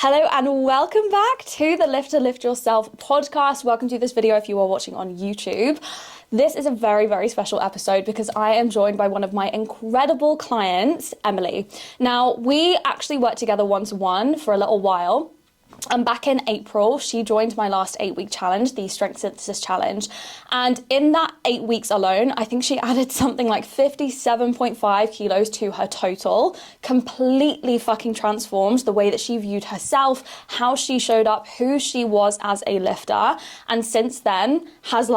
Hello and welcome back to the Lift to Lift Yourself podcast. Welcome to this video if you are watching on YouTube. This is a very, very special episode because I am joined by one of my incredible clients, Emily. Now, we actually worked together one-to-one for a little while. And back in April, she joined my last 8-week challenge, the Strength Synthesis Challenge. And in that 8 weeks alone, I think she added something like 57.5 kilos to her total, completely fucking transformed the way that she viewed herself, how she showed up, who she was as a lifter. And since then has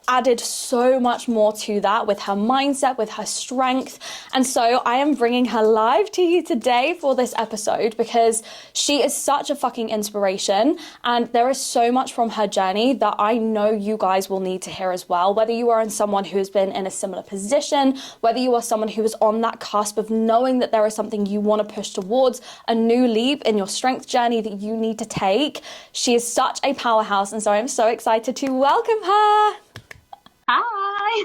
added so much more to that with her mindset, with her strength. And so I am bringing her live to you today for this episode because she is such a fucking inspiration. And there is so much from her journey that I know you guys will need to hear as well. Whether you are someone who has been in a similar position, whether you are someone who is on that cusp of knowing that there is something you want to push towards, a new leap in your strength journey that you need to take. She is such a powerhouse. And so I'm so excited to welcome her. Hi.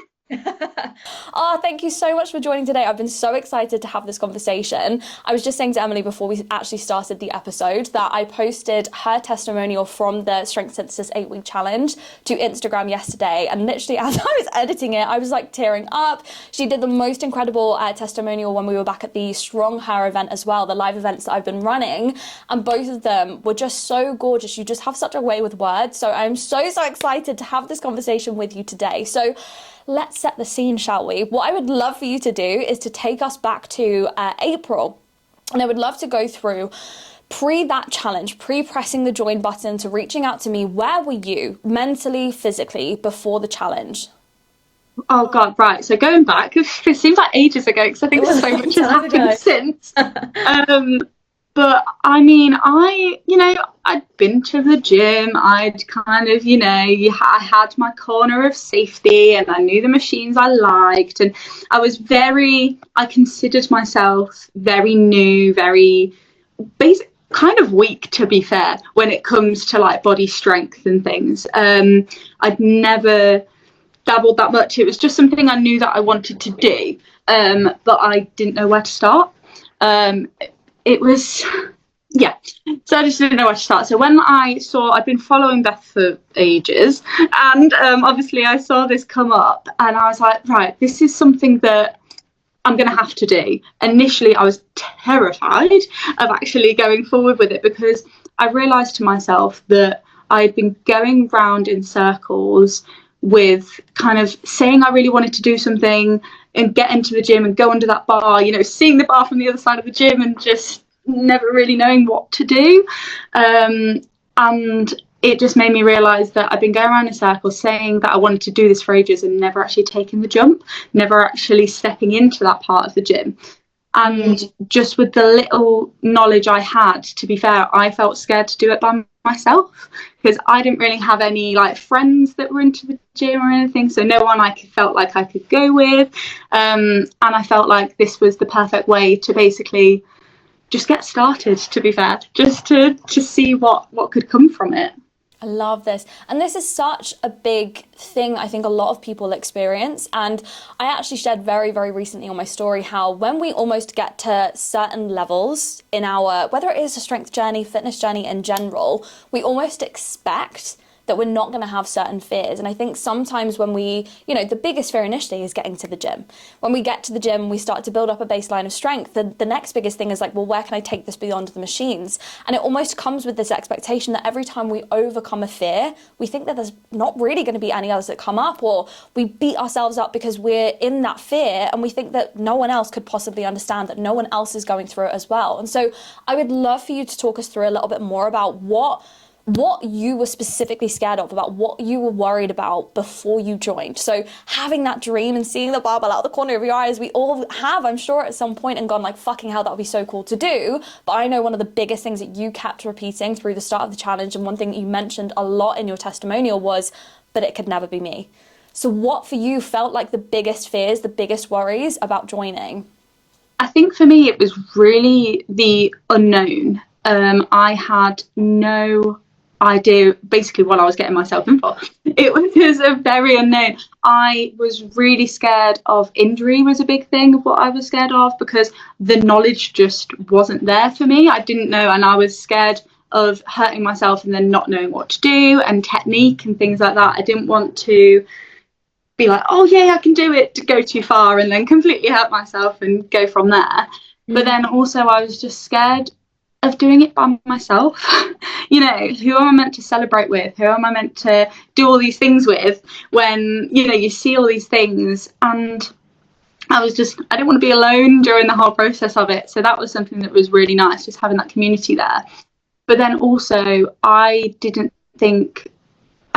Oh, thank you so much for joining today. I've been so excited to have this conversation. I was just saying to Emily before we actually started the episode that I posted her testimonial from the Strength Synthesis 8-week challenge to Instagram yesterday. And literally as I was editing it, I was tearing up. She did the most incredible testimonial when we were back at the Strong Her event as well, the live events that I've been running. And both of them were just so gorgeous. You just have such a way with words. So I'm so excited to have this conversation with you today. So let's set the scene, shall we? What I would love for you to do is to take us back to April. And I would love to go through that challenge, pressing the join button to reaching out to me. Where were you mentally, physically before the challenge? Oh God, right. So going back, it seems like ages ago because I think so much has happened since. But I mean, I'd been to the gym. I'd kind of, I had my corner of safety and I knew the machines I liked. And I considered myself very new, very basic, kind of weak, to be fair, when it comes to body strength and things. I'd never dabbled that much. It was just something I knew that I wanted to do, but I didn't know where to start. So I just didn't know where to start. So when I'd been following Beth for ages, and obviously I saw this come up, and I was like, right, this is something that I'm going to have to do. Initially, I was terrified of actually going forward with it because I realised to myself that I'd been going round in circles with kind of saying I really wanted to do something and get into the gym and go under that bar, seeing the bar from the other side of the gym and just never really knowing what to do. And it just made me realise that I've been going around in circles saying that I wanted to do this for ages and never actually taking the jump, never actually stepping into that part of the gym. And just with the little knowledge I had, to be fair, I felt scared to do it by myself because I didn't really have any friends that were into the gym or anything, so no one I felt like I could go with, and I felt like this was the perfect way to basically just get started, to be fair, just to see what could come from it. I love this. And this is such a big thing I think a lot of people experience. And I actually shared very, very recently on my story how when we almost get to certain levels in our, whether it is a strength journey, fitness journey in general, we almost expect that we're not going to have certain fears. And I think sometimes when we, the biggest fear initially is getting to the gym. When we get to the gym, we start to build up a baseline of strength. The next biggest thing is well, where can I take this beyond the machines? And it almost comes with this expectation that every time we overcome a fear, we think that there's not really going to be any others that come up, or we beat ourselves up because we're in that fear and we think that no one else could possibly understand, that no one else is going through it as well. And so I would love for you to talk us through a little bit more about what you were specifically scared of, about what you were worried about before you joined. So having that dream and seeing the barbell out the corner of your eyes, we all have, I'm sure, at some point and gone fucking hell, that would be so cool to do. But I know one of the biggest things that you kept repeating through the start of the challenge, and one thing that you mentioned a lot in your testimonial was, but it could never be me. So what for you felt like the biggest fears, the biggest worries about joining? I think for me, it was really the unknown. I had no idea basically what I was getting myself in for. It was a very unknown. I was really scared of injury, was a big thing of what I was scared of, because the knowledge just wasn't there for me. I didn't know, and I was scared of hurting myself and then not knowing what to do, and technique and things like that. I didn't want to be like, oh yeah, I can do it, to go too far and then completely hurt myself and go from there. But then also I was just scared of doing it by myself. You know, who am I meant to celebrate with? Who am I meant to do all these things with when, you know, you see all these things? And I didn't want to be alone during the whole process of it. So that was something that was really nice, just having that community there. But then also I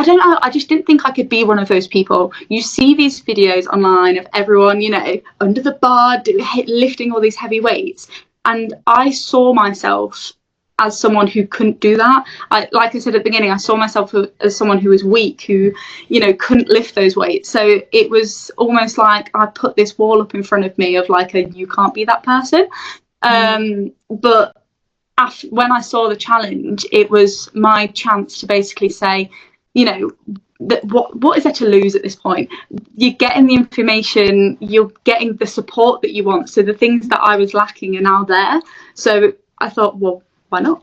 don't know, I just didn't think I could be one of those people. You see these videos online of everyone, you know, under the bar, lifting all these heavy weights. And I saw myself as someone who couldn't do that. Like I said at the beginning, I saw myself as someone who was weak, who, you know, couldn't lift those weights. So it was almost like I put this wall up in front of me of like, you can't be that person. But when I saw the challenge, it was my chance to basically say, you know, what is there to lose at this point? You're getting the information, you're getting the support that you want. So the things that I was lacking are now there. So I thought, well, why not?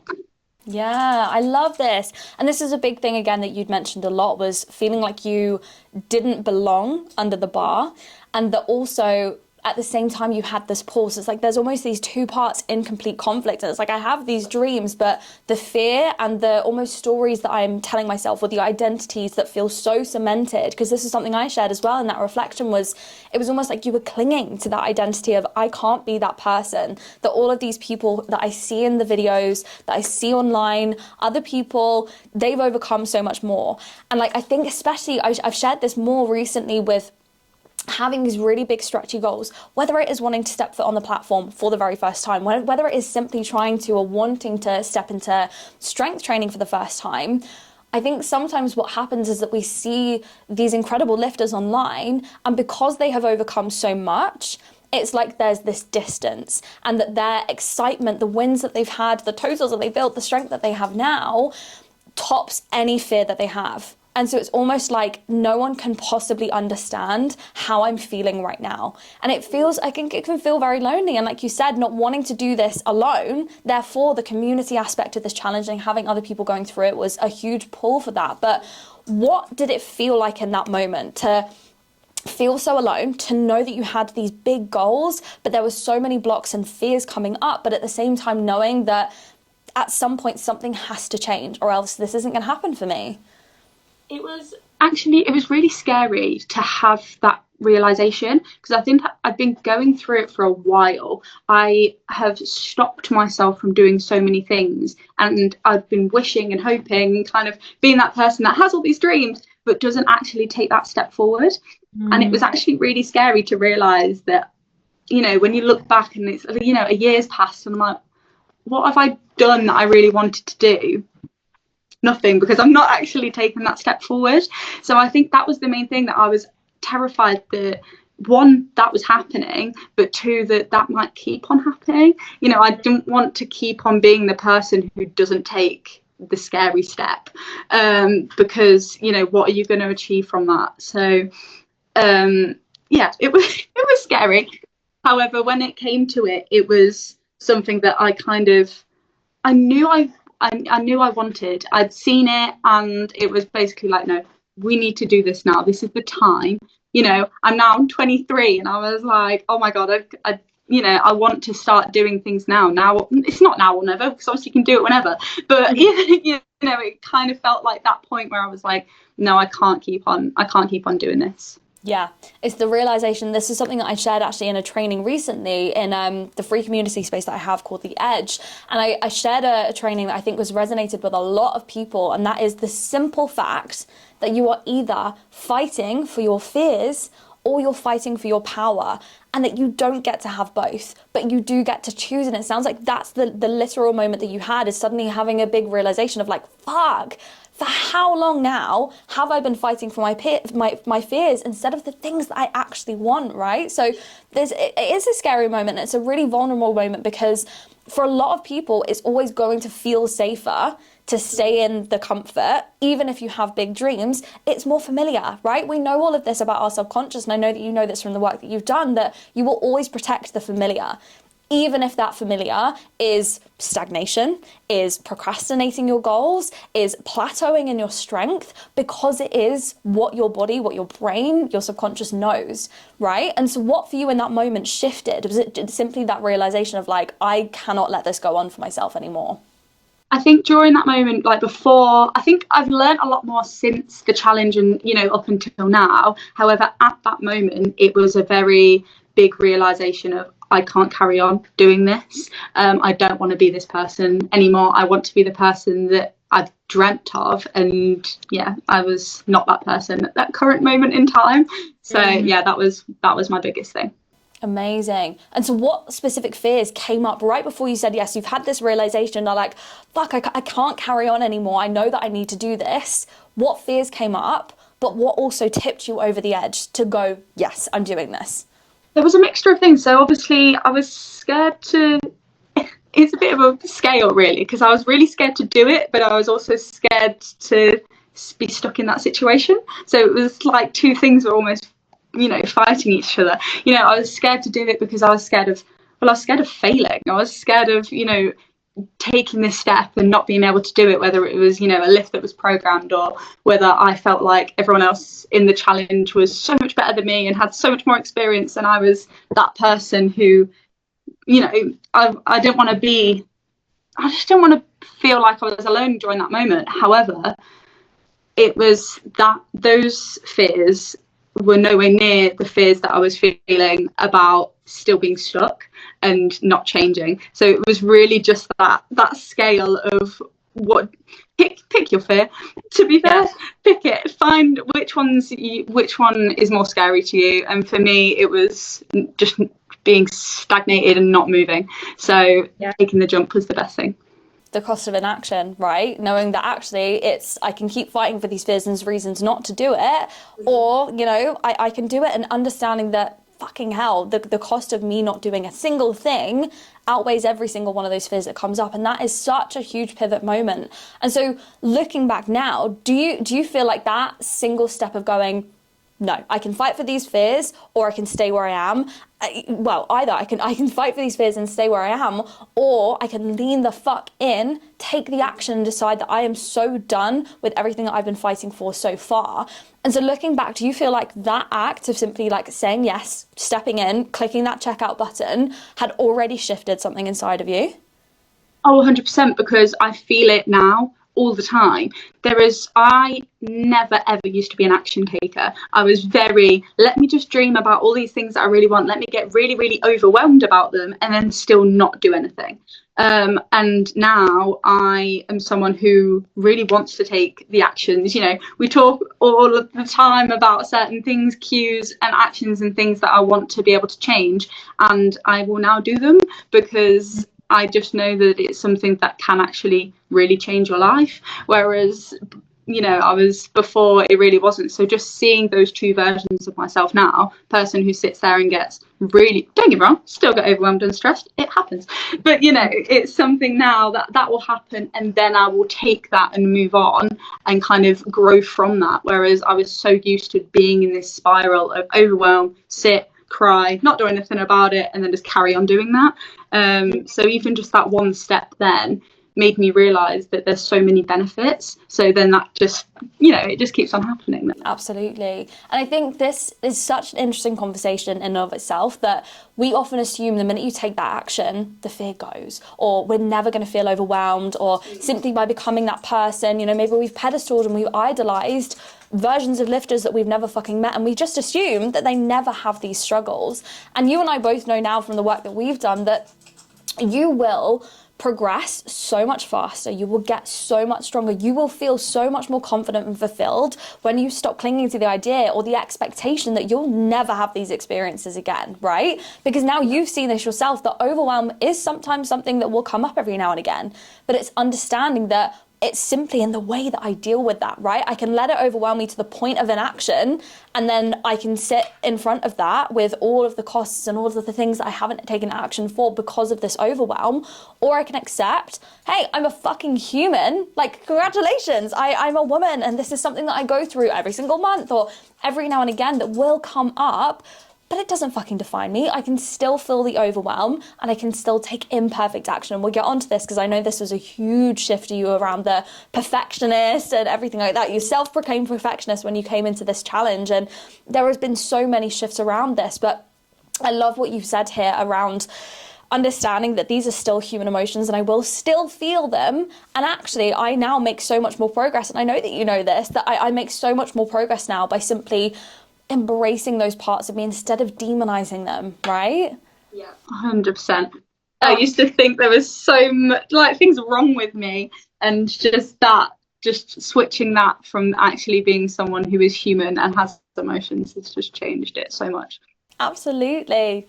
Yeah, I love this. And this is a big thing, again, that you'd mentioned a lot, was feeling like you didn't belong under the bar, and that also at the same time you had this pulse. It's like there's almost these two parts in complete conflict. And it's like I have these dreams, but the fear and the almost stories that I'm telling myself, or the identities that feel so cemented, because this is something I shared as well in that reflection, was it was almost like you were clinging to that identity of, I can't be that person, that all of these people that I see in the videos, that I see online, other people, they've overcome so much more. And like, I think especially I've shared this more recently with having these really big stretchy goals, whether it is wanting to step foot on the platform for the very first time, whether it is simply trying to or wanting to step into strength training for the first time. I think sometimes what happens is that we see these incredible lifters online, and because they have overcome so much, it's like there's this distance, and that their excitement, the wins that they've had, the totals that they built, the strength that they have now tops any fear that they have. And so it's almost like no one can possibly understand how I'm feeling right now. And I think it can feel very lonely. And like you said, not wanting to do this alone, therefore the community aspect of this challenge and having other people going through it was a huge pull for that. But what did it feel like in that moment to feel so alone, to know that you had these big goals, but there were so many blocks and fears coming up, but at the same time knowing that at some point something has to change or else this isn't going to happen for me? It was really scary to have that realization, because I think I've been going through it for a while. I have stopped myself from doing so many things, and I've been wishing and hoping, kind of being that person that has all these dreams but doesn't actually take that step forward. And it was actually really scary to realize that, you know, when you look back and it's, you know, a year's passed and I'm like, what have I done that I really wanted to do? Nothing, because I'm not actually taking that step forward. So I think that was the main thing, that I was terrified that, one, that was happening, but two, that might keep on happening. You know, I didn't want to keep on being the person who doesn't take the scary step, because, you know, what are you going to achieve from that? So yeah, it was scary. However, when it came to it, it was something that I knew I wanted. I'd seen it, and it was basically like, no, we need to do this now. This is the time. You know, I'm 23, and I was like, oh my God, I want to start doing things now. Now, it's not now or never, because obviously you can do it whenever. But you know, it kind of felt like that point where I was like, no, I can't keep on doing this. Yeah, it's the realization. This is something that I shared actually in a training recently in the free community space that I have called The Edge. And I shared a training that I think was resonated with a lot of people. And that is the simple fact that you are either fighting for your fears or you're fighting for your power, and that you don't get to have both, but you do get to choose. And it sounds like that's the literal moment that you had, is suddenly having a big realization of like, fuck, for how long now have I been fighting for my fears instead of the things that I actually want, right? So it is a scary moment. It's a really vulnerable moment, because for a lot of people, it's always going to feel safer to stay in the comfort. Even if you have big dreams, it's more familiar, right? We know all of this about our subconscious, and I know that you know this from the work that you've done, that you will always protect the familiar. even if that familiar is stagnation, is procrastinating your goals, is plateauing in your strength, because it is what your body, what your brain, your subconscious knows, right? And so what for you in that moment shifted? Was it simply that realization of like, I cannot let this go on for myself anymore? I think during that moment, like before, I think I've learned a lot more since the challenge and, up until now. However, at that moment, it was a very big realization of I can't carry on doing this. I don't want to be this person anymore. I want to be the person that I've dreamt of. And yeah, I was not that person at that current moment in time. So yeah, that was my biggest thing. Amazing. And so what specific fears came up right before you said yes? You've had this realization that like, fuck, I can't carry on anymore. I know that I need to do this. What fears came up, but what also tipped you over the edge to go, yes, I'm doing this? There was a mixture of things. So obviously I was scared to, it's a bit of a scale really, because I was really scared to do it, but I was also scared to be stuck in that situation. So it was like two things were almost, fighting each other. I was scared to do it because I was scared of failing. I was scared of, taking this step and not being able to do it, whether it was, a lift that was programmed or whether I felt like everyone else in the challenge was so much better than me and had so much more experience. And I was that person who, I didn't want to be, I just didn't want to feel like I was alone during that moment. However, it was that those fears were nowhere near the fears that I was feeling about still being stuck and not changing. So it was really just that scale of what pick your fear. To be fair, pick it. Find which one is more scary to you. And for me, it was just being stagnated and not moving. So taking the jump was the best thing. The cost of inaction, right? Knowing that actually I can keep fighting for these fears and there's reasons not to do it, or, I can do it, and understanding that fucking hell, the cost of me not doing a single thing outweighs every single one of those fears that comes up. And that is such a huge pivot moment. And so looking back now, do you feel like that single step of going, no, I can fight for these fears or I can stay where I am. Either I can fight for these fears and stay where I am, or I can lean the fuck in, take the action and decide that I am so done with everything that I've been fighting for so far. And so looking back, do you feel like that act of simply like saying yes, stepping in, clicking that checkout button had already shifted something inside of you? Oh, 100%, because I feel it now all the time. I never ever used to be an action taker. I was very, let me just dream about all these things that I really want. Let me get really, really overwhelmed about them and then still not do anything. And now I am someone who really wants to take the actions. We talk all of the time about certain things, cues and actions and things that I want to be able to change. And I will now do them because I just know that it's something that can actually really change your life. Whereas, I was before, it really wasn't. So just seeing those two versions of myself now, person who sits there and gets really, don't get me wrong, still get overwhelmed and stressed, it happens. But, it's something now that will happen, and then I will take that and move on and kind of grow from that. Whereas I was so used to being in this spiral of overwhelm, sit, cry, not do anything about it, and then just carry on doing that. So even just that one step then made me realize that there's so many benefits. So then that just, it just keeps on happening. Absolutely. And I think this is such an interesting conversation in and of itself, that we often assume the minute you take that action, the fear goes, or we're never going to feel overwhelmed, or simply by becoming that person, maybe we've pedestaled and we've idolized versions of lifters that we've never fucking met, and we just assume that they never have these struggles. And you and I both know now from the work that we've done that you will progress so much faster, you will get so much stronger, you will feel so much more confident and fulfilled when you stop clinging to the idea or the expectation that you'll never have these experiences again, right? Because now you've seen this yourself, that overwhelm is sometimes something that will come up every now and again, but it's understanding that it's simply in the way that I deal with that, right? I can let it overwhelm me to the point of inaction, and then I can sit in front of that with all of the costs and all of the things that I haven't taken action for because of this overwhelm. Or I can accept, hey, I'm a fucking human. Like, congratulations, I'm a woman, and this is something that I go through every single month or every now and again that will come up. but it doesn't fucking define me. I can still feel the overwhelm and I can still take imperfect action. And we'll get onto this because I know this was a huge shift to you around the perfectionist and everything like that. You self-proclaimed perfectionist when you came into this challenge, and there has been so many shifts around this. But I love what you've said here around understanding that these are still human emotions and I will still feel them. And actually, I now make so much more progress. And I know that you know this, that I make so much more progress now by simply embracing those parts of me instead of demonizing them, right? Yeah, 100%. I used to think there was so much like things wrong with me, and just switching that from actually being someone who is human and has emotions has just changed it so much. Absolutely.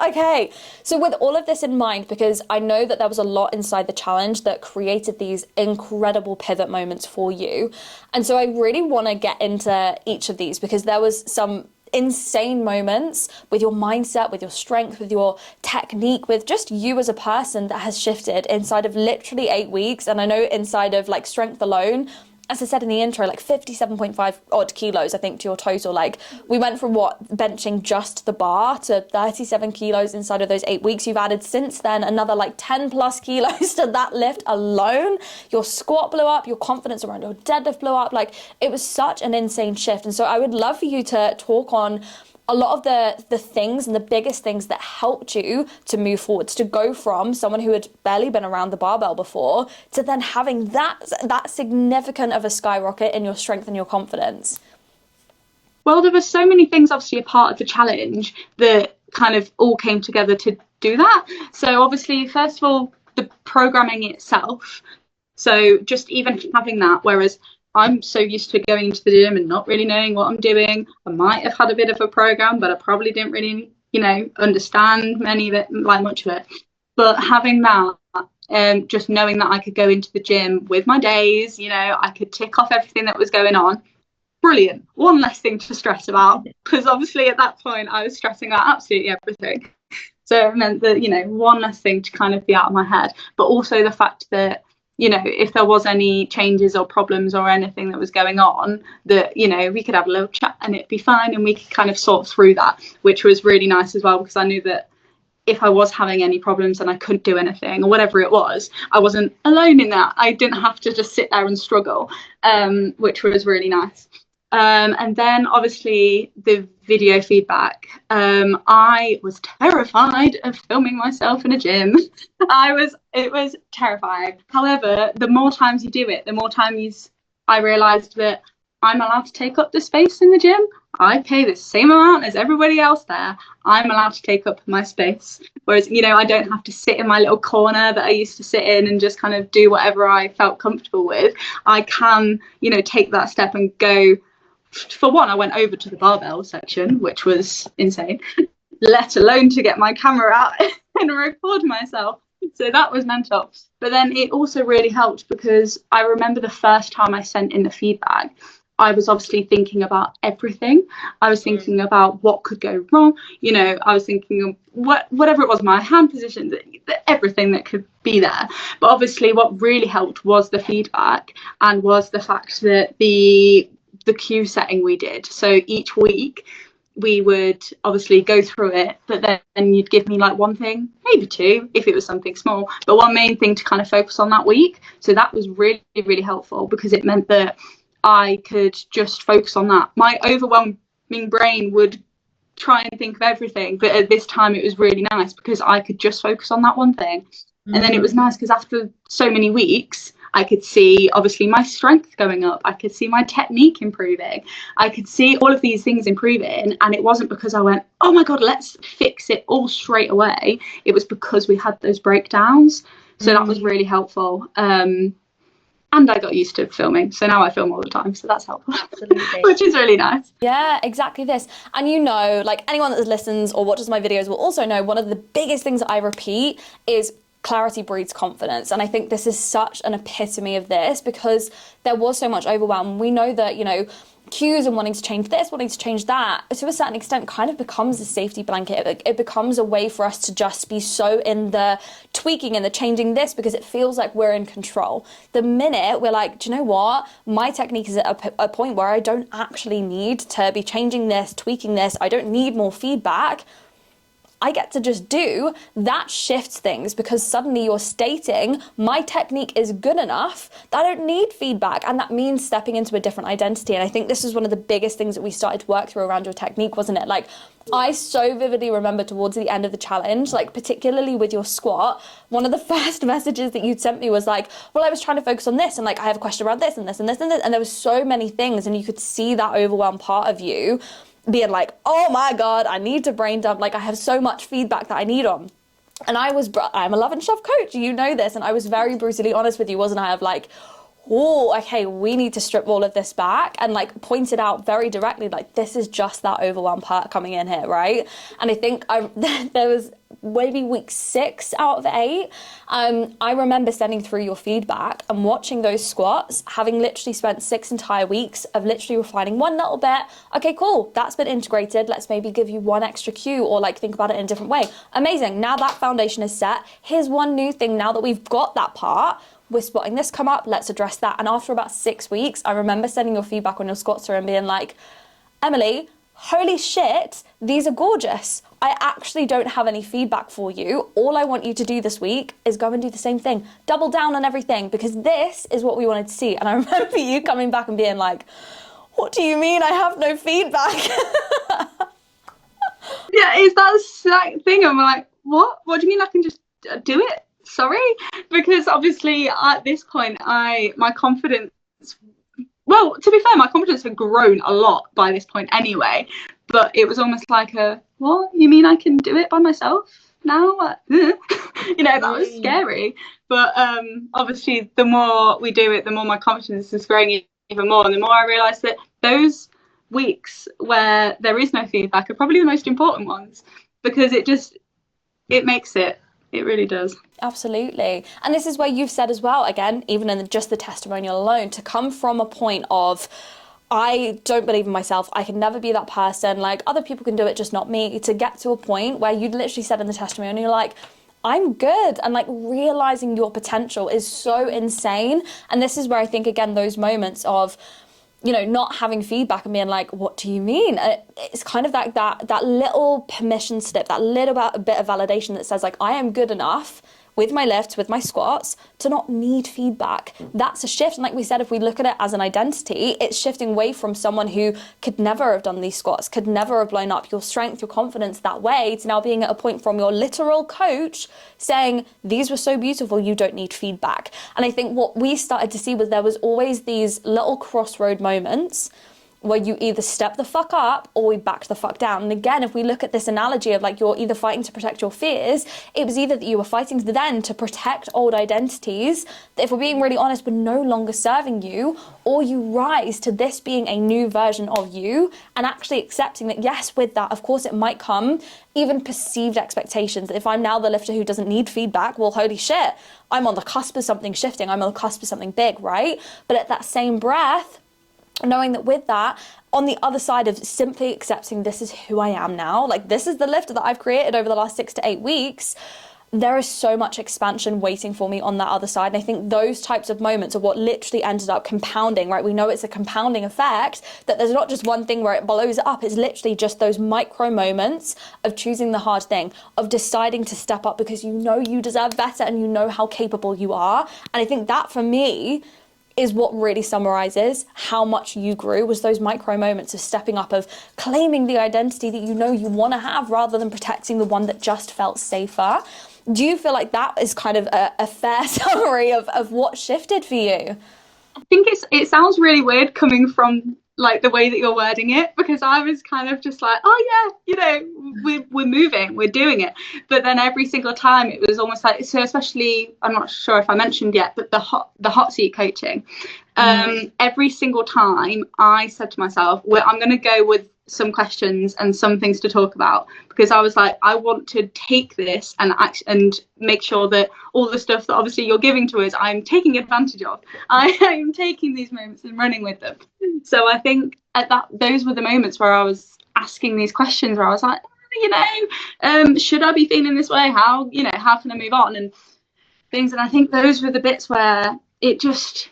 Okay. So with all of this in mind, because I know that there was a lot inside the challenge that created these incredible pivot moments for you. And so I really want to get into each of these because there was some insane moments with your mindset, with your strength, with your technique, with just you as a person that has shifted inside of literally 8 weeks. And I know inside of like strength alone, as I said in the intro, like 57.5 odd kilos, I think, to your total. Like we went from benching just the bar to 37 kilos inside of those 8 weeks. You've added since then another like 10 plus kilos to that lift alone. Your squat blew up, your confidence around your deadlift blew up. Like it was such an insane shift. And so I would love for you to talk on a lot of the things and the biggest things that helped you to move forwards, to go from someone who had barely been around the barbell before to then having that significant of a skyrocket in your strength and your confidence. Well, there were so many things obviously a part of the challenge that kind of all came together to do that. So obviously, first of all, the programming itself. So just even having that, whereas I'm so used to going to the gym and not really knowing what I'm doing. I might have had a bit of a program, but I probably didn't really, understand much of it. But having that, just knowing that I could go into the gym with my days, I could tick off everything that was going on. Brilliant. One less thing to stress about, because obviously at that point I was stressing about absolutely everything. So it meant that, one less thing to kind of be out of my head, but also the fact that, if there was any changes or problems or anything that was going on, that, we could have a little chat and it'd be fine and we could kind of sort through that, which was really nice as well, because I knew that if I was having any problems and I couldn't do anything or whatever it was, I wasn't alone in that. I didn't have to just sit there and struggle, which was really nice. And then obviously the video feedback. I was terrified of filming myself in a gym. It was terrifying. However, the more times you do it, the more times I realized that I'm allowed to take up the space in the gym. I pay the same amount as everybody else there. I'm allowed to take up my space. Whereas, I don't have to sit in my little corner that I used to sit in and just kind of do whatever I felt comfortable with. I can, take that step and go. For one, I went over to the barbell section, which was insane, let alone to get my camera out and record myself. So that was mental. But then it also really helped because I remember the first time I sent in the feedback, I was obviously thinking about everything. I was thinking about what could go wrong. I was thinking of whatever it was, my hand position, everything that could be there. But obviously what really helped was the feedback and was the fact that the cue setting we did. So each week we would obviously go through it, but then you'd give me like one thing, maybe two if it was something small, but one main thing to kind of focus on that week. So that was really, really helpful because it meant that I could just focus on that. My overwhelming brain would try and think of everything, but at this time it was really nice because I could just focus on that one thing. Mm-hmm. And then it was nice because after so many weeks I could see obviously my strength going up, I could see my technique improving, I could see all of these things improving, and it wasn't because I went, oh my god, let's fix it all straight away. It was because we had those breakdowns. So that was really helpful. And I got used to filming, so now I film all the time, so that's helpful. Absolutely. Which is really nice. Yeah, exactly this. And like anyone that listens or watches my videos will also know one of the biggest things that I repeat is clarity breeds confidence. And I think this is such an epitome of this, because there was so much overwhelm. We know that, you know, cues and wanting to change this, wanting to change that, to a certain extent kind of becomes a safety blanket. It becomes a way for us to just be so in the tweaking and the changing this, because it feels like we're in control. The minute we're like, do you know what? My technique is at a point where I don't actually need to be changing this, tweaking this. I don't need more feedback. I get to just do, that shifts things, because suddenly you're stating my technique is good enough that I don't need feedback. And that means stepping into a different identity. And I think this is one of the biggest things that we started to work through around your technique, wasn't it? Like, I so vividly remember towards the end of the challenge, like particularly with your squat, one of the first messages that you'd sent me was like, well, I was trying to focus on this, and like I have a question around this and this and this and this. And there was so many things, and you could see that overwhelmed part of you being like, oh my God, I need to brain dump. Like, I have so much feedback that I need on. And I'm a Love and Shove coach, you know this. And I was very brutally honest with you, wasn't I? Of like, oh, okay, we need to strip all of this back, and like pointed out very directly, like, this is just that overwhelmed part coming in here, right? And I think there was maybe week 6 out of 8, I remember sending through your feedback and watching those squats, having literally spent 6 entire weeks of literally refining one little bit. Okay, cool, that's been integrated. Let's maybe give you one extra cue, or like think about it in a different way. Amazing, now that foundation is set. Here's one new thing now that we've got that part. We're spotting this come up, let's address that. And after about 6 weeks, I remember sending your feedback on your squats through and being like, Emily, holy shit, these are gorgeous. I actually don't have any feedback for you. All I want you to do this week is go and do the same thing. Double down on everything, because this is what we wanted to see. And I remember you coming back and being like, what do you mean I have no feedback? Yeah, is that thing? I'm like, what? What do you mean I can just do it? Sorry? Because obviously at this point, my confidence, well, to be fair, my confidence had grown a lot by this point anyway, but it was almost like what? You mean I can do it by myself now? You know, that was scary. But obviously the more we do it, the more my confidence is growing even more, and the more I realised that those weeks where there is no feedback are probably the most important ones, because it makes it. It really does. Absolutely. And this is where you've said as well, again, even in just the testimonial alone, to come from a point of, I don't believe in myself, I can never be that person, like other people can do it, just not me, to get to a point where you literally said in the testimonial, you're like, I'm good. And like realizing your potential is so insane. And this is where I think, again, those moments of, you know, not having feedback and being like, what do you mean? It's kind of like that little permission slip, that little bit of validation that says like, I am good enough with my lifts, with my squats, to not need feedback. That's a shift. And like we said, if we look at it as an identity, it's shifting away from someone who could never have done these squats, could never have blown up your strength, your confidence that way, to now being at a point from your literal coach saying, these were so beautiful, you don't need feedback. And I think what we started to see was there was always these little crossroad moments where you either step the fuck up or we back the fuck down. And again, if we look at this analogy of like, you're either fighting to protect your fears, it was either that you were fighting then to protect old identities that, if we're being really honest, were no longer serving you, or you rise to this being a new version of you and actually accepting that, yes, with that, of course, it might come even perceived expectations. If I'm now the lifter who doesn't need feedback, well, holy shit, I'm on the cusp of something shifting. I'm on the cusp of something big, right? But at that same breath, knowing that with that, on the other side of simply accepting this is who I am now, like this is the lifter that I've created over the last 6 to 8 weeks, there is so much expansion waiting for me on that other side. And I think those types of moments are what literally ended up compounding, right? We know it's a compounding effect, that there's not just one thing where it blows up. It's literally just those micro moments of choosing the hard thing, of deciding to step up because you know you deserve better and you know how capable you are. And I think that for me is what really summarizes how much you grew, was those micro moments of stepping up, of claiming the identity that you know you want to have rather than protecting the one that just felt safer. Do you feel like that is kind of a fair summary of what shifted for you? I think it sounds really weird coming from like the way that you're wording it, because I was kind of just like, oh yeah, you know, we're moving, we're doing it. But then every single time it was almost like, so especially, I'm not sure if I mentioned yet, but the hot seat coaching, every single time I said to myself, well, I'm going to go with some questions and some things to talk about, because I was like, I want to take this and make sure that all the stuff that obviously you're giving to us, I'm taking advantage of. I am taking these moments and running with them. So I think those were the moments where I was asking these questions, where I was like, should I be feeling this way? How can I move on and things? And I think those were the bits where it just,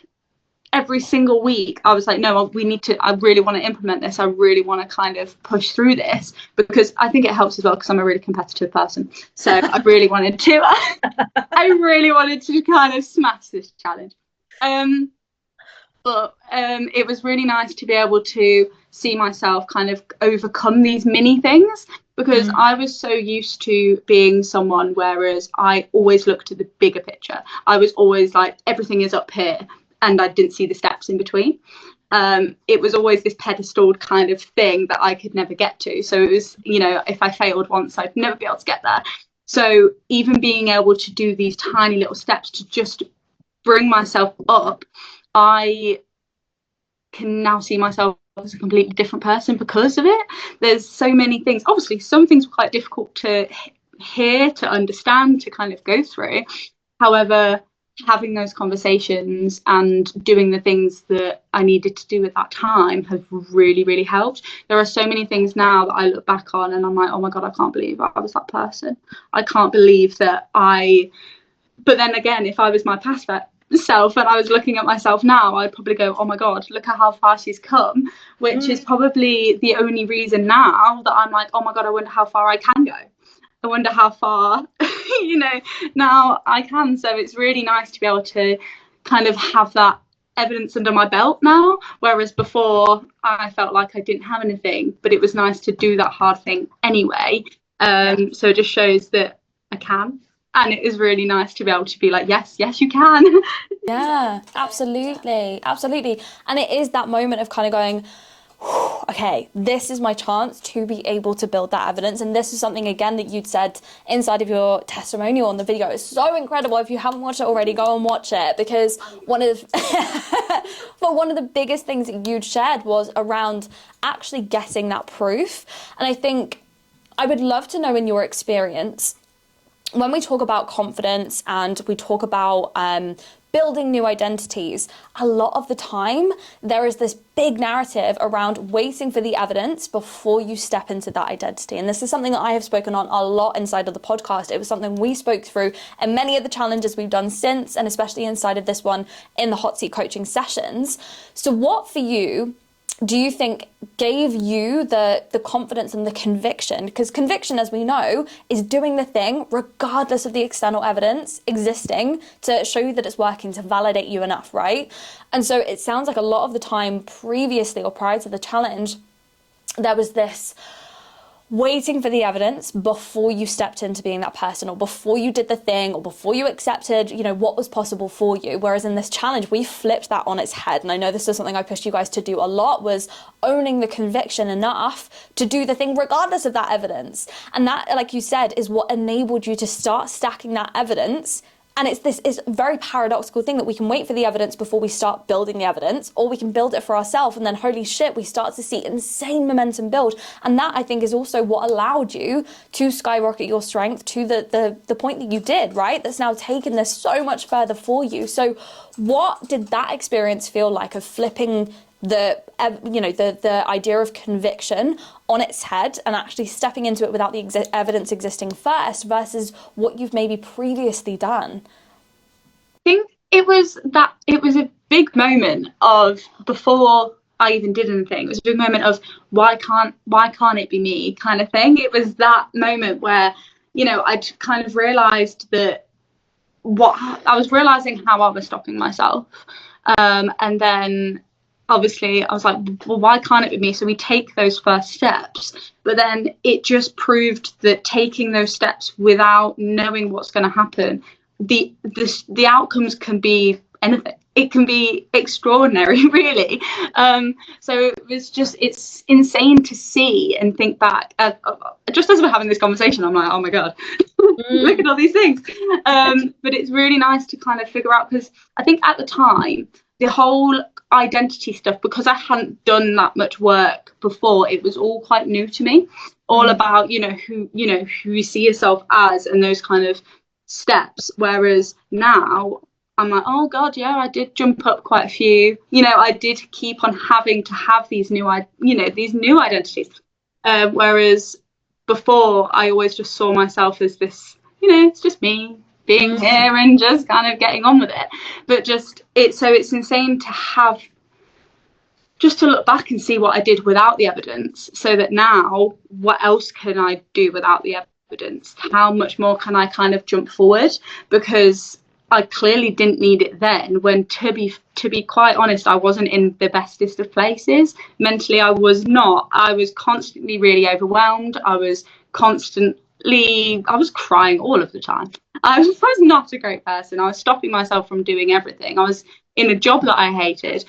every single week I was like, no, I really want to implement this. I really want to kind of push through this, because I think it helps as well, because I'm a really competitive person. So I really wanted to kind of smash this challenge. But it was really nice to be able to see myself kind of overcome these mini things, because I was so used to being someone, whereas I always looked at the bigger picture. I was always like, everything is up here, and I didn't see the steps in between. It was always this pedestaled kind of thing that I could never get to. So it was, if I failed once, I'd never be able to get there. So even being able to do these tiny little steps to just bring myself up, I can now see myself as a completely different person because of it. There's so many things. Obviously, some things were quite difficult to hear, to understand, to kind of go through. However, having those conversations and doing the things that I needed to do at that time have really, really helped. There are so many things now that I look back on and I'm like, oh my God, I can't believe I was that person. I can't believe that but then again, if I was my past self and I was looking at myself now, I'd probably go, oh my God, look at how far she's come, which is probably the only reason now that I'm like, oh my God, I wonder how far I can go. I wonder how far, now I can. So it's really nice to be able to kind of have that evidence under my belt now, whereas before I felt like I didn't have anything, but it was nice to do that hard thing anyway. So it just shows that I can. And it is really nice to be able to be like, yes, you can. Yeah, absolutely. And it is that moment of kind of going, okay, this is my chance to be able to build that evidence. And this is something, again, that you'd said inside of your testimonial on the video. It's so incredible. If you haven't watched it already, go and watch it, because one of the biggest things that you'd shared was around actually getting that proof. And I think I would love to know, in your experience, when we talk about confidence and we talk about building new identities, a lot of the time there is this big narrative around waiting for the evidence before you step into that identity. And this is something that I have spoken on a lot inside of the podcast. It was something we spoke through in many of the challenges we've done since, and especially inside of this one in the hot seat coaching sessions. So what for you do you think gave you the confidence and the conviction? Because conviction, as we know, is doing the thing regardless of the external evidence existing to show you that it's working, to validate you enough, right? And so it sounds like a lot of the time previously or prior to the challenge, there was this waiting for the evidence before you stepped into being that person, or before you did the thing, or before you accepted, what was possible for you. Whereas in this challenge, we flipped that on its head. And I know this is something I pushed you guys to do a lot, was owning the conviction enough to do the thing regardless of that evidence. And that, like you said, is what enabled you to start stacking that evidence. And it's this is a very paradoxical thing that we can wait for the evidence before we start building the evidence, or we can build it for ourselves, and then holy shit, we start to see insane momentum build. And that, I think, is also what allowed you to skyrocket your strength to the point that you did, right? That's now taken this so much further for you. So what did that experience feel like, of flipping the idea of conviction on its head and actually stepping into it without the evidence existing first, versus what you've maybe previously done? I think it was a big moment of, before I even did anything, it was a big moment of why can't it be me kind of thing. It was that moment where, I'd kind of realized that I was realizing how I was stopping myself. And then obviously I was like, well, why can't it be me? So we take those first steps, but then it just proved that taking those steps without knowing what's going to happen, the outcomes can be anything. It can be extraordinary, really. So it was just, it's insane to see and think back. Just as we're having this conversation, I'm like, oh my God, look at all these things. But it's really nice to kind of figure out, because I think at the time, the whole identity stuff, because I hadn't done that much work before, it was all quite new to me, all about, who you see yourself as and those kind of steps. Whereas now I'm like, oh God, yeah, I did jump up quite a few. I did keep on having to have these new identities. Whereas before, I always just saw myself as this, it's just me being here and just kind of getting on with it. But it's insane to have, just to look back and see what I did without the evidence, so that now, what else can I do without the evidence? How much more can I kind of jump forward? Because I clearly didn't need it then, when, to be quite honest, I wasn't in the bestest of places. Mentally, I was not. I was constantly really overwhelmed. I was crying all of the time. I was not a great person. I was stopping myself from doing everything. I was in a job that I hated.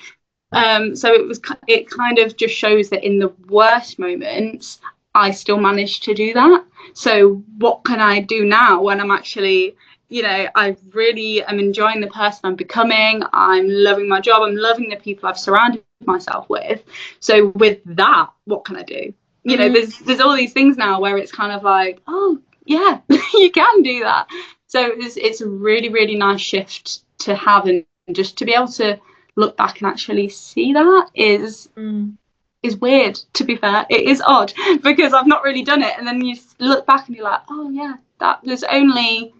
So it kind of just shows that in the worst moments, I still managed to do that. So what can I do now when I'm actually, I really am enjoying the person I'm becoming. I'm loving my job. I'm loving the people I've surrounded myself with. So with that, what can I do? There's all these things now where it's kind of like, oh yeah, you can do that. So it's a really, really nice shift to have, and just to be able to look back and actually see that is weird. To be fair, it is odd, because I've not really done it, and then you look back and you're like, oh yeah, that was only,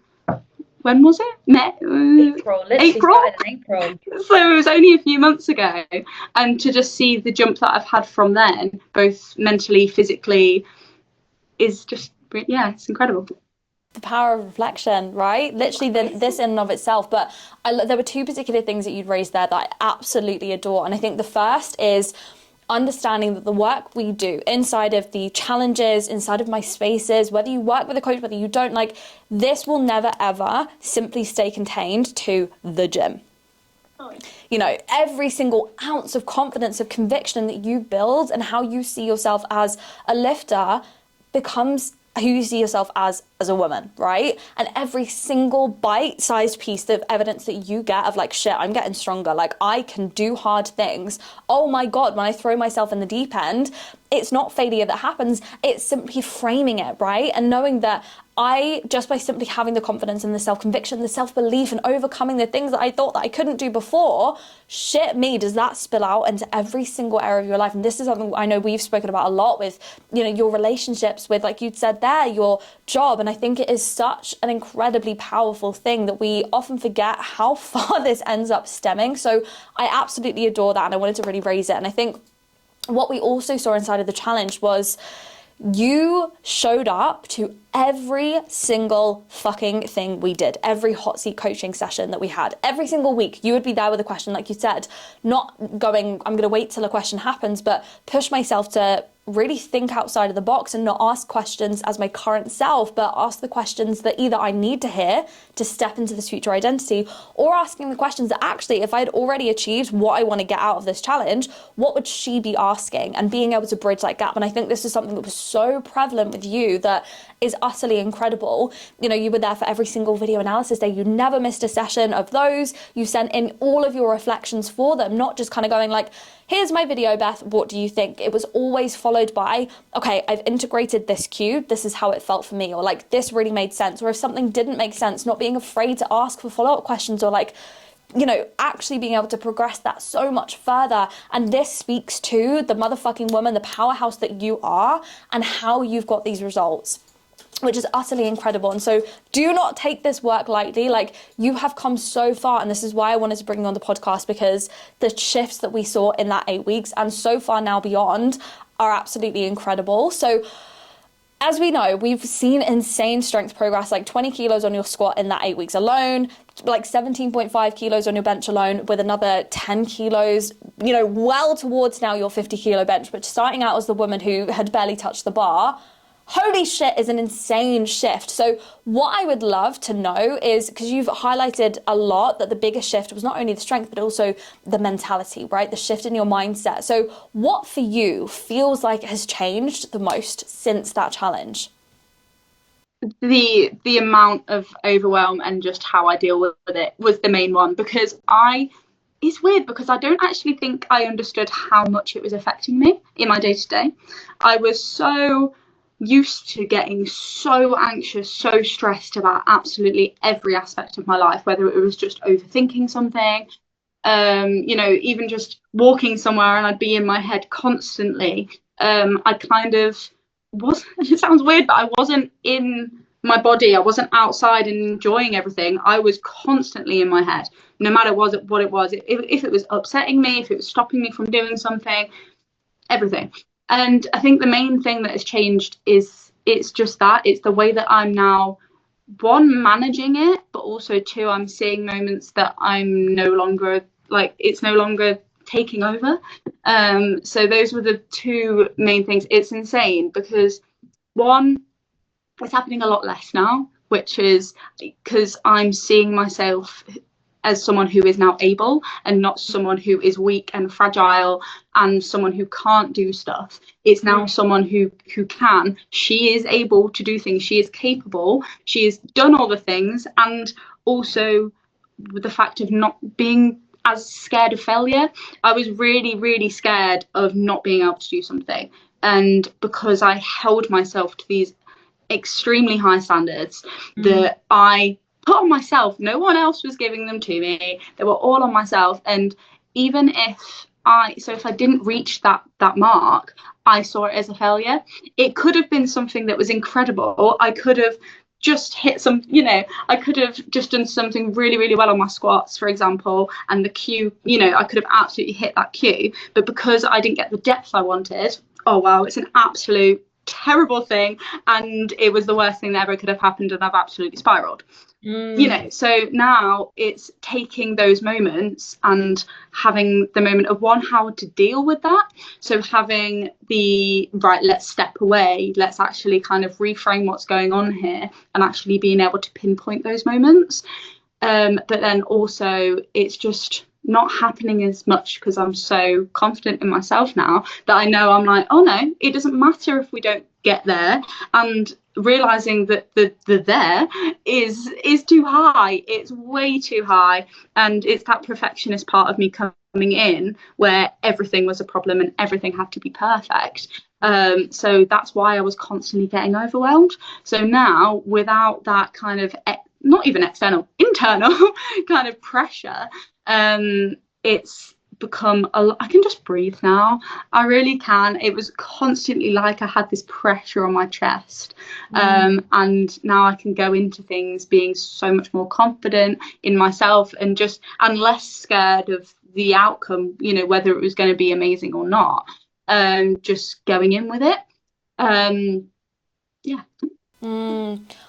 when was it? April. Started in April. So it was only a few months ago, and to just see the jump that I've had from then, both mentally, physically, is just, it's incredible. The power of reflection, right? Literally this in and of itself. But there were two particular things that you'd raised there that I absolutely adore. And I think the first is understanding that the work we do inside of the challenges, inside of my spaces, whether you work with a coach, whether you don't, like, this will never ever simply stay contained to the gym. Every single ounce of confidence, of conviction that you build, and how you see yourself as a lifter becomes who you see yourself as a woman, right? And every single bite-sized piece of evidence that you get of like, shit, I'm getting stronger, like I can do hard things. Oh my God, when I throw myself in the deep end, it's not failure that happens, it's simply framing it, right? And knowing that just by simply having the confidence and the self-conviction, the self-belief, and overcoming the things that I thought that I couldn't do before, shit me, does that spill out into every single area of your life. And this is something I know we've spoken about a lot with, your relationships, with, like you'd said there, your job. And I think it is such an incredibly powerful thing that we often forget how far this ends up stemming. So I absolutely adore that, and I wanted to really raise it. And I think what we also saw inside of the challenge was you showed up to every single fucking thing we did, every hot seat coaching session that we had, every single week. You would be there with a question, like you said, not going, I'm going to wait till a question happens, but push myself to really think outside of the box and not ask questions as my current self, but ask the questions that either I need to hear to step into this future identity, or asking the questions that actually, if I'd already achieved what I want to get out of this challenge, what would she be asking, and being able to bridge that gap. And I think this is something that was so prevalent with you that is utterly incredible. You were there for every single video analysis day. You never missed a session of those. You sent in all of your reflections for them, not just kind of going like, here's my video, Beth, what do you think? It was always followed by, okay, I've integrated this cue, this is how it felt for me, or like, this really made sense. Or if something didn't make sense, not being afraid to ask for follow-up questions, or like, actually being able to progress that so much further. And this speaks to the motherfucking woman, the powerhouse that you are, and how you've got these results, which is utterly incredible. And so do not take this work lightly. Like, you have come so far, and this is why I wanted to bring you on the podcast, because the shifts that we saw in that 8 weeks and so far now beyond are absolutely incredible. So as we know, we've seen insane strength progress, like 20 kilos on your squat in that 8 weeks alone, like 17.5 kilos on your bench alone, with another 10 kilos, well towards now your 50 kilo bench, which, starting out as the woman who had barely touched the bar, holy shit, is an insane shift. So what I would love to know is, because you've highlighted a lot that the biggest shift was not only the strength, but also the mentality, right? The shift in your mindset. So what for you feels like has changed the most since that challenge? The amount of overwhelm and just how I deal with it was the main one, because I it's weird because I don't actually think I understood how much it was affecting me in my day-to-day. I was so used to getting so anxious, so stressed about absolutely every aspect of my life, whether it was just overthinking something, even just walking somewhere and I'd be in my head constantly. I kind of was, it sounds weird, but I wasn't in my body. I wasn't outside and enjoying everything. I was constantly in my head, no matter what it was. If it was upsetting me, if it was stopping me from doing something, everything. And I think the main thing that has changed is it's just that. It's the way that I'm now, one, managing it, but also two, I'm seeing moments that I'm no longer, like, it's no longer taking over. So those were the two main things. It's insane because, one, it's happening a lot less now, which is because I'm seeing myself as someone who is now able and not someone who is weak and fragile and someone who can't do stuff. It's now someone who can. She is able to do things. She is capable. She has done all the things. And also with the fact of not being as scared of failure. I was really, really scared of not being able to do something. And because I held myself to these extremely high standards that I put on myself, no one else was giving them to me, they were all on myself. And even if I didn't reach that mark, I saw it as a failure. It could have been something that was incredible. I could have just hit some, I could have just done something really, really well on my squats, for example, and the cue, I could have absolutely hit that cue. But because I didn't get the depth I wanted, oh wow, it's an absolute terrible thing, and it was the worst thing that ever could have happened, and I've absolutely spiraled. So now it's taking those moments and having the moment of, one, how to deal with that. So having the right, let's step away, let's actually kind of reframe what's going on here, and actually being able to pinpoint those moments. But then also it's just not happening as much because I'm so confident in myself now that I know, I'm like, oh no, it doesn't matter if we don't get there. And realizing that the there is too high. It's way too high. And it's that perfectionist part of me coming in where everything was a problem and everything had to be perfect. So that's why I was constantly getting overwhelmed. So now, without that kind of not even external, internal kind of pressure, it's become I can just breathe now. I really can. It was constantly like I had this pressure on my chest, and now I can go into things being so much more confident in myself and less scared of the outcome, whether it was going to be amazing or not, just going in with it.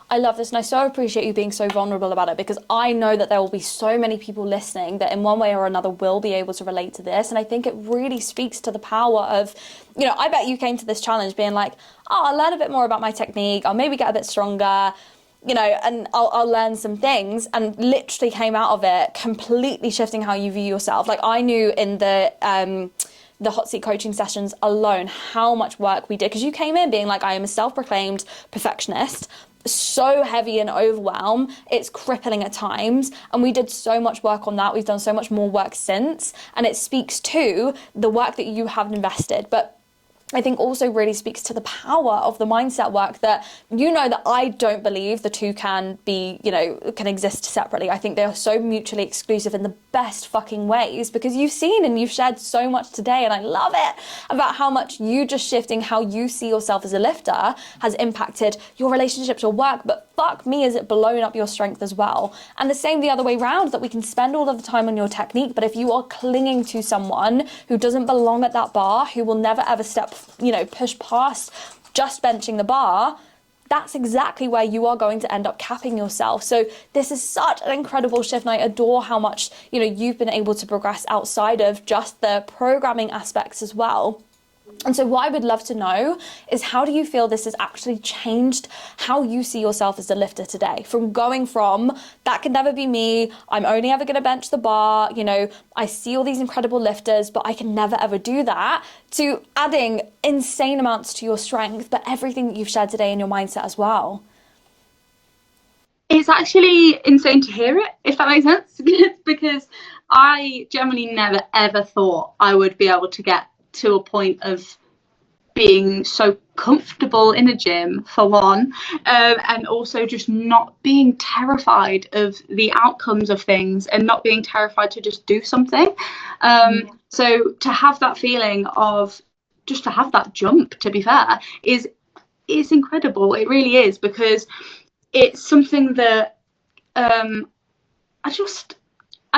I love this, and I so appreciate you being so vulnerable about it, because I know that there will be so many people listening that in one way or another will be able to relate to this. And I think it really speaks to the power of, I bet you came to this challenge being like, oh, I'll learn a bit more about my technique, I'll maybe get a bit stronger, and I'll learn some things, and literally came out of it completely shifting how you view yourself. Like, I knew in the hot seat coaching sessions alone how much work we did, because you came in being like, I am a self-proclaimed perfectionist, so heavy in overwhelm, it's crippling at times, and we did so much work on that. We've done so much more work since, and it speaks to the work that you have invested. But I think also really speaks to the power of the mindset work, that that I don't believe the two can be, can exist separately. I think they are so mutually exclusive in the best fucking ways, because you've seen and you've shared so much today, and I love it, about how much you just shifting how you see yourself as a lifter has impacted your relationships, your work, but fuck me, has it blown up your strength as well. And the same the other way around, that we can spend all of the time on your technique, but if you are clinging to someone who doesn't belong at that bar, who will never ever push past just benching the bar, that's exactly where you are going to end up capping yourself. So this is such an incredible shift, and I adore how much you've been able to progress outside of just the programming aspects as well. And so what I would love to know is, how do you feel this has actually changed how you see yourself as a lifter today? From going from, that can never be me, I'm only ever going to bench the bar, I see all these incredible lifters, but I can never ever do that, to adding insane amounts to your strength, but everything that you've shared today in your mindset as well. It's actually insane to hear it, if that makes sense, because I generally never ever thought I would be able to get to a point of being so comfortable in a gym, for one, and also just not being terrified of the outcomes of things and not being terrified to just do something. So to have that feeling of just to have that jump, to be fair, is incredible. It really is, because it's something that I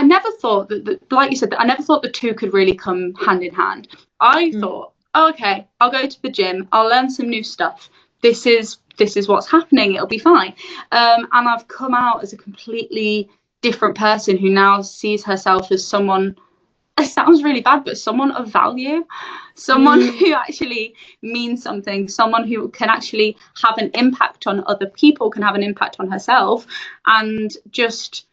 never thought that, like you said, that I never thought the two could really come hand in hand. I thought, oh, okay, I'll go to the gym, I'll learn some new stuff. This is what's happening. It'll be fine. And I've come out as a completely different person who now sees herself as someone. It sounds really bad, but someone of value, someone who actually means something, someone who can actually have an impact on other people, can have an impact on herself, and just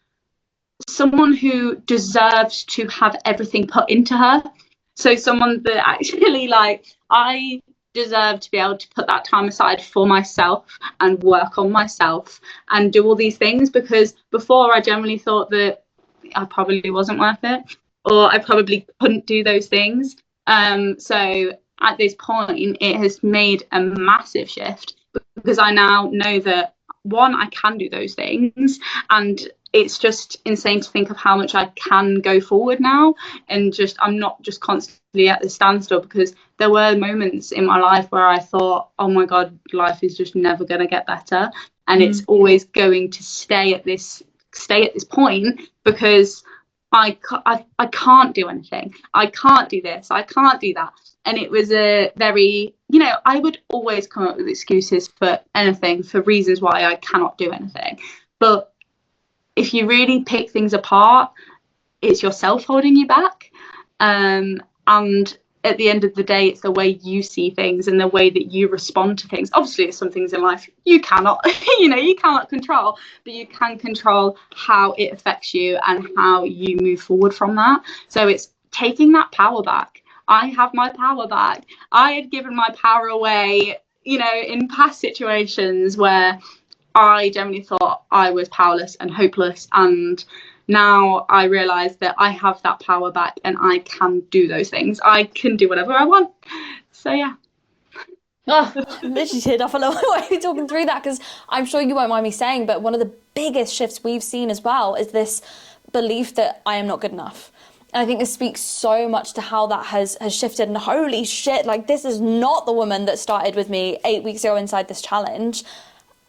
someone who deserves to have everything put into her. So someone that actually, like, I deserve to be able to put that time aside for myself and work on myself and do all these things, because before I generally thought that I probably wasn't worth it, or I probably couldn't do those things. So at this point, it has made a massive shift, because I now know that, one, I can do those things, and it's just insane to think of how much I can go forward now, and just I'm not just constantly at the standstill, because there were moments in my life where I thought, oh my God, life is just never going to get better, and it's always going to stay at this point, because I can't do anything. I can't do this. I can't do that. And it was a very, I would always come up with excuses for anything, for reasons why I cannot do anything. But if you really pick things apart, it's yourself holding you back. And at the end of the day, it's the way you see things and the way that you respond to things. Obviously, there's some things in life you cannot, you cannot control, but you can control how it affects you and how you move forward from that. So it's taking that power back. I have my power back. I had given my power away, in past situations where I generally thought I was powerless and hopeless, and now I realise that I have that power back and I can do those things. I can do whatever I want. So yeah. Oh, I literally teared off a little while you're talking through that, because I'm sure you won't mind me saying, but one of the biggest shifts we've seen as well is this belief that I am not good enough. And I think this speaks so much to how that has shifted. And holy shit, like, this is not the woman that started with me 8 weeks ago inside this challenge,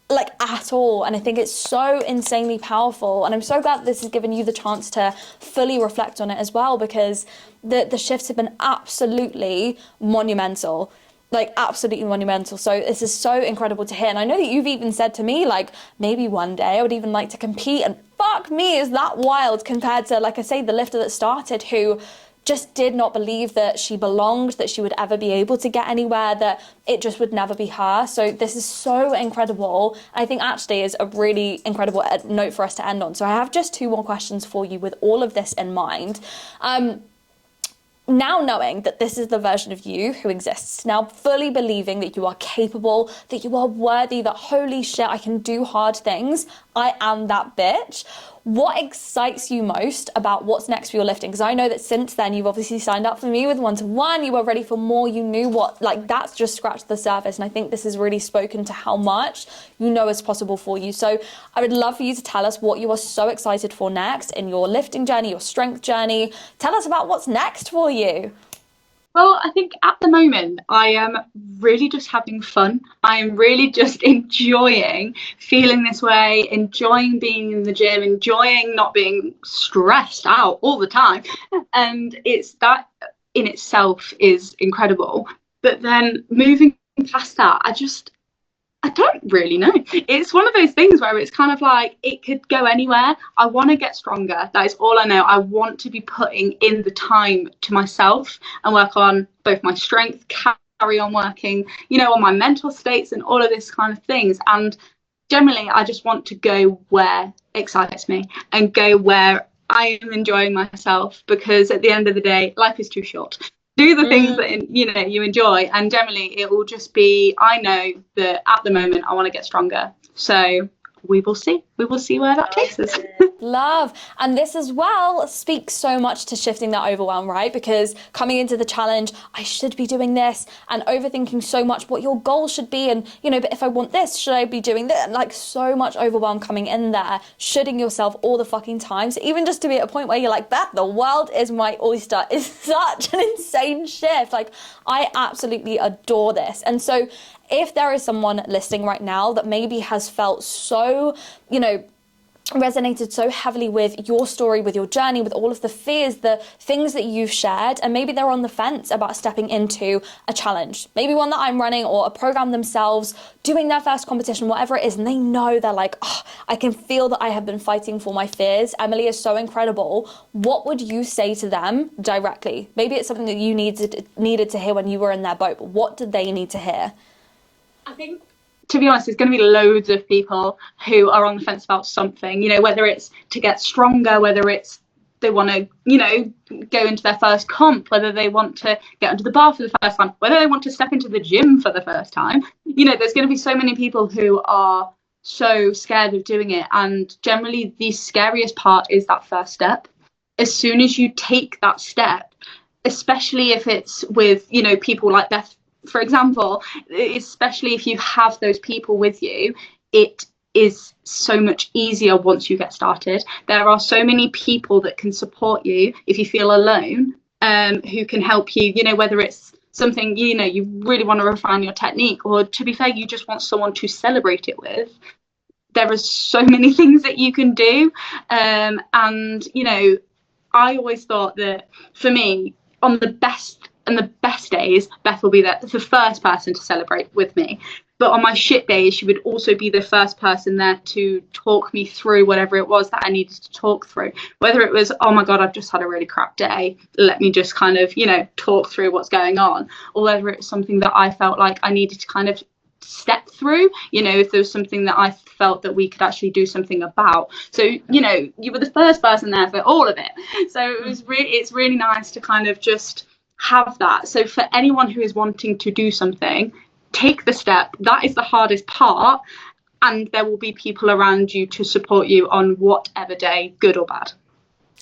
like, at all. And I think it's so insanely powerful, and I'm so glad this has given you the chance to fully reflect on it as well, because the shifts have been absolutely monumental, like absolutely monumental. So this is so incredible to hear. And I know that you've even said to me, like, maybe one day I would even like to compete, and fuck me, is that wild compared to, like I say, the lifter that started, who just did not believe that she belonged, that she would ever be able to get anywhere, that it just would never be her. So this is so incredible. I think actually is a really incredible note for us to end on. So I have just 2 more questions for you with all of this in mind. Now knowing that this is the version of you who exists, now fully believing that you are capable, that you are worthy, that holy shit, I can do hard things, I am that bitch. What excites you most about what's next for your lifting? Because I know that since then you've obviously signed up for me with 1-to-1, you were ready for more, you knew what, like, that's just scratched the surface. And I think this has really spoken to how much you know is possible for you. So I would love for you to tell us what you are so excited for next in your lifting journey, your strength journey. Tell us about what's next for you. Well, I think at the moment I am really just having fun. I am really just enjoying feeling this way, enjoying being in the gym, enjoying not being stressed out all the time. And it's that in itself is incredible. But then moving past that, I don't really know. It's one of those things where it's kind of like it could go anywhere. I want to get stronger. That is all I know. I want to be putting in the time to myself and work on both my strength, carry on working, on my mental states and all of this kind of things. And generally, I just want to go where excites me and go where I am enjoying myself, because at the end of the day, life is too short. Do the things that you enjoy, and generally it will just be, I know that at the moment I want to get stronger, so we will see where that takes us. Love. And this as well speaks so much to shifting that overwhelm, right? Because coming into the challenge, I should be doing this, and overthinking so much what your goal should be. And, you know, but if I want this, should I be doing this? And like so much overwhelm coming in there, shoulding yourself all the fucking time. So even just to be at a point where you're like, Beth, the world is my oyster is such an insane shift. Like, I absolutely adore this. And so if there is someone listening right now that maybe has felt so, you know, resonated so heavily with your story, with your journey, with all of the fears, the things that you've shared, and maybe they're on the fence about stepping into a challenge, maybe one that I'm running or a program themselves, doing their first competition, whatever it is, and they know they're like, oh, I can feel that I have been fighting for my fears. Emily is so incredible. What would you say to them directly? Maybe it's something that you needed to hear when you were in their boat, but what did they need to hear? I think, to be honest, there's going to be loads of people who are on the fence about something, you know, whether it's to get stronger, whether it's they want to, you know, go into their first comp, whether they want to get under the bar for the first time, whether they want to step into the gym for the first time. You know, there's going to be so many people who are so scared of doing it. And generally, the scariest part is that first step. As soon as you take that step, especially if it's with, you know, people like Beth, for example, especially if you have those people with you, it is so much easier once you get started. There are so many people that can support you if you feel alone, who can help you, you know, whether it's something, you know, you really want to refine your technique, or to be fair, you just want someone to celebrate it with. There are so many things that you can do. And, you know, I always thought that for me, on the best days, Beth will be the first person to celebrate with me. But on my shit days, she would also be the first person there to talk me through whatever it was that I needed to talk through. Whether it was, oh my God, I've just had a really crap day, let me just kind of, you know, talk through what's going on. Or whether it's something that I felt like I needed to kind of step through, you know, if there was something that I felt that we could actually do something about. So, you know, you were the first person there for all of it. So it's really nice to kind of just have that. So for anyone who is wanting to do something, take the step. That is the hardest part, and there will be people around you to support you on whatever day, good or bad.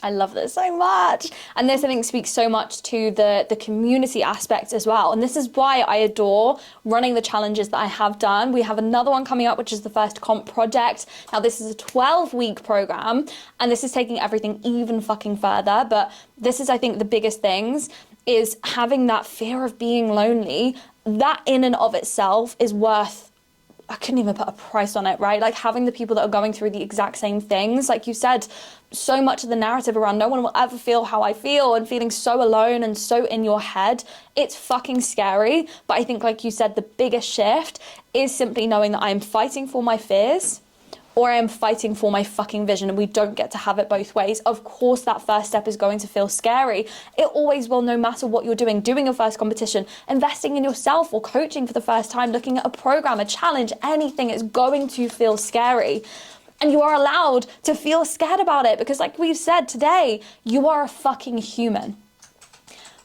I love this so much. And this, I think, speaks so much to the community aspect as well. And this is why I adore running the challenges that I have done. We have another one coming up, which is the first comp project. Now, this is a 12-week program, and this is taking everything even fucking further. But this is, I think, the biggest things is having that fear of being lonely. That in and of itself is worth, I couldn't even put a price on it, right? Like having the people that are going through the exact same things. Like you said, so much of the narrative around no one will ever feel how I feel, and feeling so alone and so in your head, it's fucking scary. But I think, like you said, the biggest shift is simply knowing that I'm fighting for my fears, or I am fighting for my fucking vision, and we don't get to have it both ways. Of course, that first step is going to feel scary. It always will, no matter what you're doing your first competition, investing in yourself or coaching for the first time, looking at a program, a challenge, anything is going to feel scary. And you are allowed to feel scared about it because, like we've said today, you are a fucking human.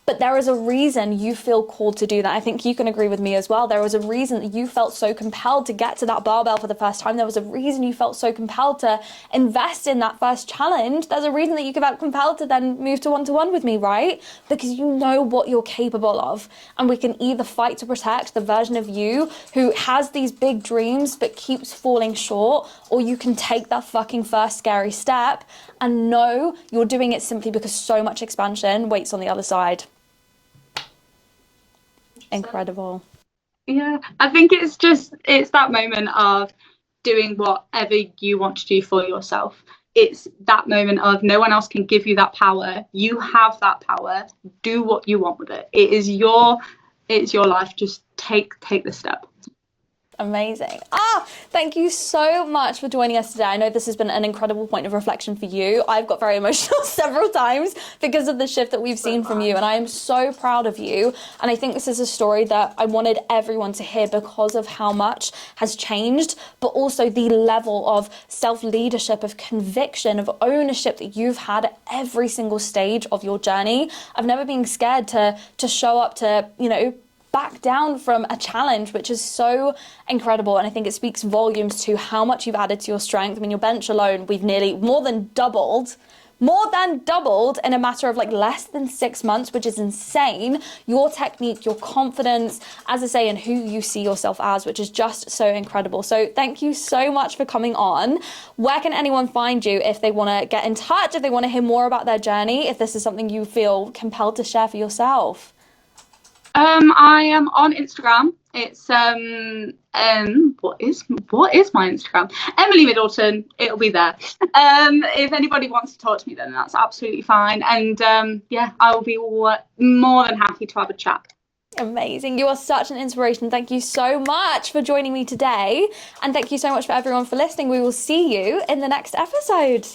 But there is a reason you feel called to do that. I think you can agree with me as well. There was a reason that you felt so compelled to get to that barbell for the first time. There was a reason you felt so compelled to invest in that first challenge. There's a reason that you felt compelled to then move to one-to-one with me, right? Because you know what you're capable of. And we can either fight to protect the version of you who has these big dreams but keeps falling short, or you can take that fucking first scary step and know you're doing it simply because so much expansion waits on the other side. Incredible. Yeah, I think it's that moment of doing whatever you want to do for yourself. It's that moment of no one else can give you that power. You have that power. Do what you want with it. It's your life. Just take the step. Amazing. Thank you so much for joining us today. I know this has been an incredible point of reflection for you. I've got very emotional several times because of the shift that we've seen from you, and I am so proud of you. And I think this is a story that I wanted everyone to hear because of how much has changed, but also the level of self-leadership, of conviction, of ownership that you've had at every single stage of your journey. I've never been scared to show up to, you know, back down from a challenge, which is so incredible. And I think it speaks volumes to how much you've added to your strength. I mean, your bench alone, we've nearly more than doubled in a matter of like less than 6 months, which is insane. Your technique, your confidence, as I say, and who you see yourself as, which is just so incredible. So thank you so much for coming on. Where can anyone find you if they want to get in touch, if they want to hear more about their journey, if this is something you feel compelled to share for yourself? I am on Instagram. It's what is my Instagram? Emily Middleton. It'll be there. If anybody wants to talk to me, then that's absolutely fine. And yeah, I will be more than happy to have a chat. Amazing. You are such an inspiration. Thank you so much for joining me today. And thank you so much for everyone for listening. We will see you in the next episode.